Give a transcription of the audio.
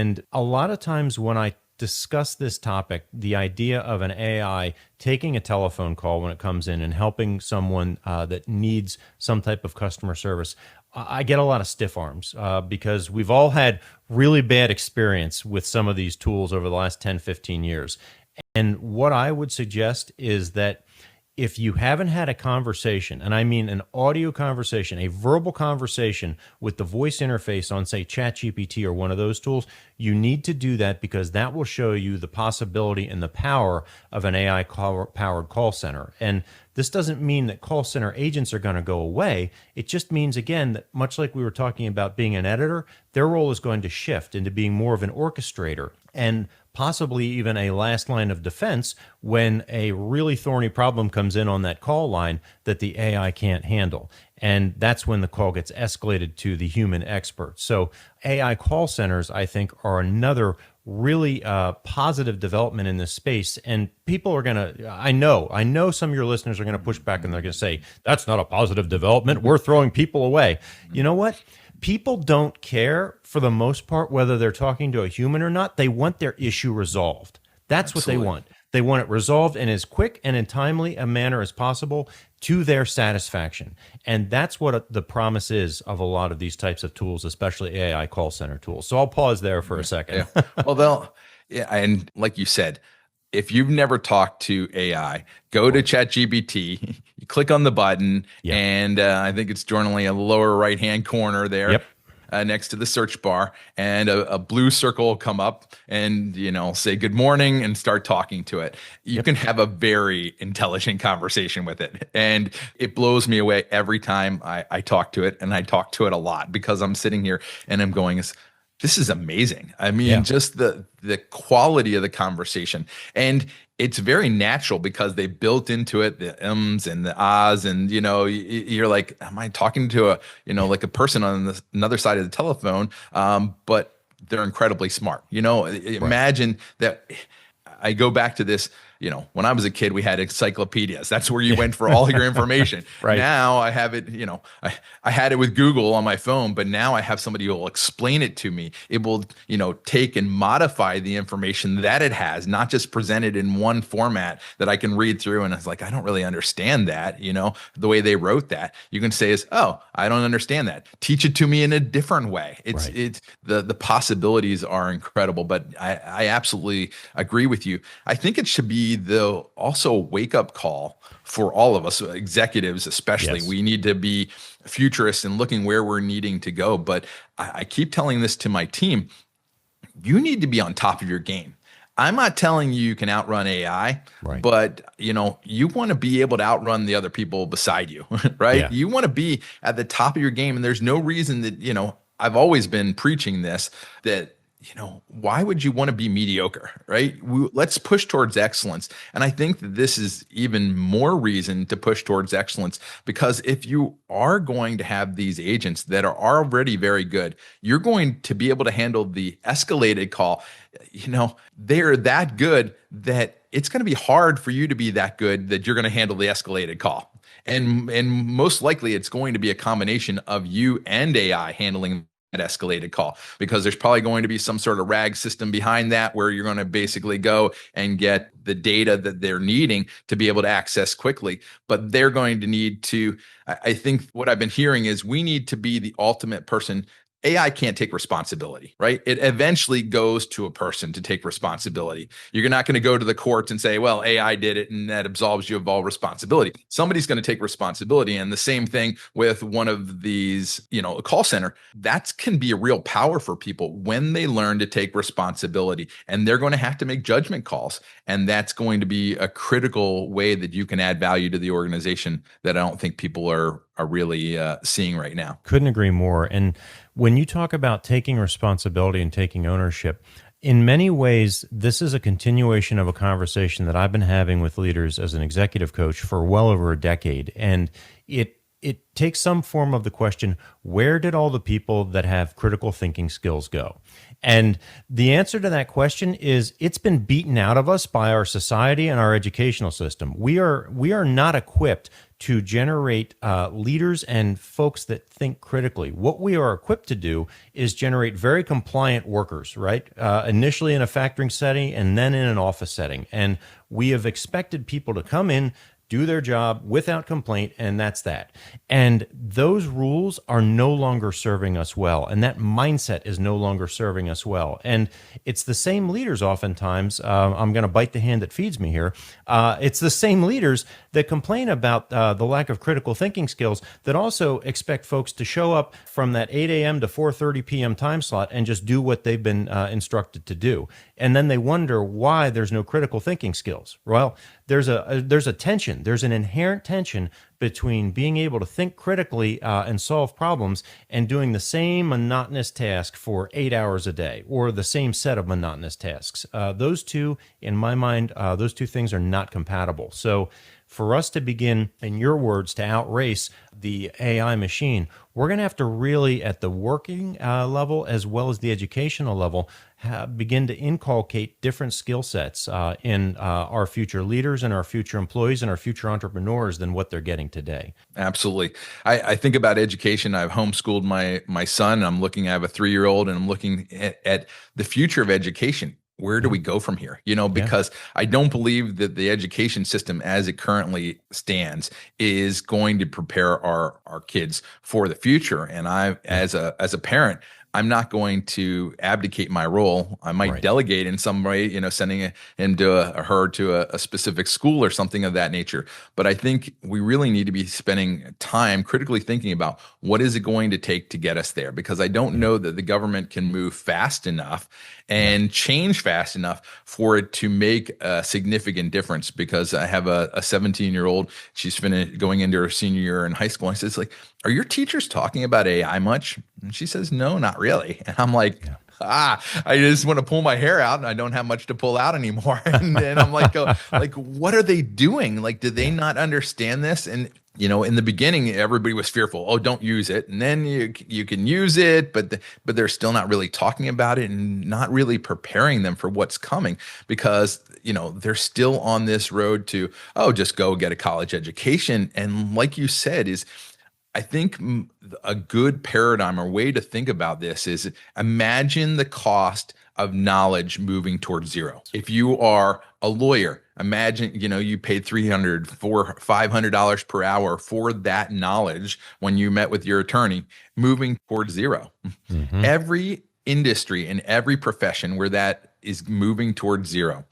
And a lot of times when I discuss this topic, the idea of an AI taking a telephone call when it comes in and helping someone that needs some type of customer service, I get a lot of stiff arms because we've all had really bad experience with some of these tools over the last 10, 15 years. And what I would suggest is that if you haven't had a conversation, and I mean an audio conversation, a verbal conversation with the voice interface on, say, ChatGPT or one of those tools, you need to do that because that will show you the possibility and the power of an AI-powered call center. And this doesn't mean that call center agents are going to go away. It just means, again, that much like we were talking about being an editor, their role is going to shift into being more of an orchestrator and possibly even a last line of defense when a really thorny problem comes in on that call line that the AI can't handle. And that's when the call gets escalated to the human expert. So AI call centers, I think, are another really positive development in this space. And people are going to, I know some of your listeners are going to push back and they're going to say, that's not a positive development. We're throwing people away. You know what? People don't care for the most part whether they're talking to a human or not. They want their issue resolved. That's Absolutely. What they want. They want it resolved in as quick and in timely a manner as possible to their satisfaction. And that's what the promise is of a lot of these types of tools, especially AI call center tools. So I'll pause there for a second. Yeah. Well, and like you said, if you've never talked to AI, go to ChatGPT, you click on the button, and I think it's generally a lower right-hand corner there. Next to the search bar, and a blue circle will come up and, say good morning and start talking to it. You can have a very intelligent conversation with it. And it blows me away every time I talk to it, and I talk to it a lot because I'm sitting here and I'm going, this is amazing. I mean, just the quality of the conversation. And it's very natural because they built into it the ums and the ahs, and you're like, am I talking to like a person on another side of the telephone? But they're incredibly smart. Imagine that. I go back to this. When I was a kid, we had encyclopedias. That's where you went for all your information. Now I have it, I had it with Google on my phone, but now I have somebody who will explain it to me. It will, take and modify the information that it has, not just present it in one format that I can read through. And it's like, I don't really understand that, the way they wrote that. You can say I don't understand that. Teach it to me in a different way. It's the possibilities are incredible, but I absolutely agree with you. I think it should be the also wake up call for all of us, executives especially. We need to be futurists and looking where we're needing to go. But I keep telling this to my team, you need to be on top of your game. I'm not telling you can outrun AI, but you want to be able to outrun the other people beside you, right? You want to be at the top of your game. And there's no reason that, I've always been preaching this, that why would you want to be mediocre, right? Let's push towards excellence. And I think that this is even more reason to push towards excellence, because if you are going to have these agents that are already very good, you're going to be able to handle the escalated call. They're that good that it's going to be hard for you to be that good that you're going to handle the escalated call. And most likely it's going to be a combination of you and AI handling that escalated call, because there's probably going to be some sort of RAG system behind that where you're going to basically go and get the data that they're needing to be able to access quickly. But they're going to need to, I think what I've been hearing is we need to be the ultimate person. AI can't take responsibility, right? It eventually goes to a person to take responsibility. You're not going to go to the courts and say, well, AI did it and that absolves you of all responsibility. Somebody's going to take responsibility. And the same thing with one of these, a call center, that can be a real power for people when they learn to take responsibility, and they're going to have to make judgment calls. And that's going to be a critical way that you can add value to the organization that I don't think people are really seeing right now. Couldn't agree more. And when you talk about taking responsibility and taking ownership, in many ways, this is a continuation of a conversation that I've been having with leaders as an executive coach for well over a decade. And it takes some form of the question, where did all the people that have critical thinking skills go? And the answer to that question is it's been beaten out of us by our society and our educational system. We are not equipped to generate leaders and folks that think critically. What we are equipped to do is generate very compliant workers, right? Initially in a factoring setting and then in an office setting. And we have expected people to come in, do their job without complaint, and that's that. And those rules are no longer serving us well. And that mindset is no longer serving us well. And it's the same leaders oftentimes. I'm going to bite the hand that feeds me here. It's the same leaders that complain about the lack of critical thinking skills that also expect folks to show up from that 8 a.m. to 4:30 p.m. time slot and just do what they've been instructed to do. And then they wonder why there's no critical thinking skills. Well, there's a tension. There's an inherent tension between being able to think critically and solve problems and doing the same monotonous task for 8 hours a day or the same set of monotonous tasks. Those two, in my mind, those two things are not compatible. So for us to begin, in your words, to outrace the AI machine, we're going to have to really, at the working level as well as the educational level, begin to inculcate different skill sets in our future leaders and our future employees and our future entrepreneurs than what they're getting today. Absolutely. I think about education. I've homeschooled my son. I have a 3-year-old, and I'm looking at the future of education. Where do we go from here? Because I don't believe that the education system as it currently stands is going to prepare our kids for the future. And as a parent, I'm not going to abdicate my role. I might delegate in some way, sending him to her to a specific school or something of that nature. But I think we really need to be spending time critically thinking about what is it going to take to get us there, because I don't know that the government can move fast enough and change fast enough for it to make a significant difference. Because I have a 17-year-old, she's going into her senior year in high school. And I said, are your teachers talking about AI much? And she says, no, not really. And I'm like, I just want to pull my hair out and I don't have much to pull out anymore. And then I'm like, what are they doing? Do they not understand this? And, in the beginning, everybody was fearful. Oh, don't use it. And then you can use it, but they're still not really talking about it and not really preparing them for what's coming, because, they're still on this road to, just go get a college education. And like you said, I think a good paradigm or way to think about this is, imagine the cost of knowledge moving towards zero. If you are a lawyer, imagine, you paid $300, $400, $500 per hour for that knowledge when you met with your attorney, moving towards zero. Mm-hmm. Every industry and every profession where that is moving towards zero.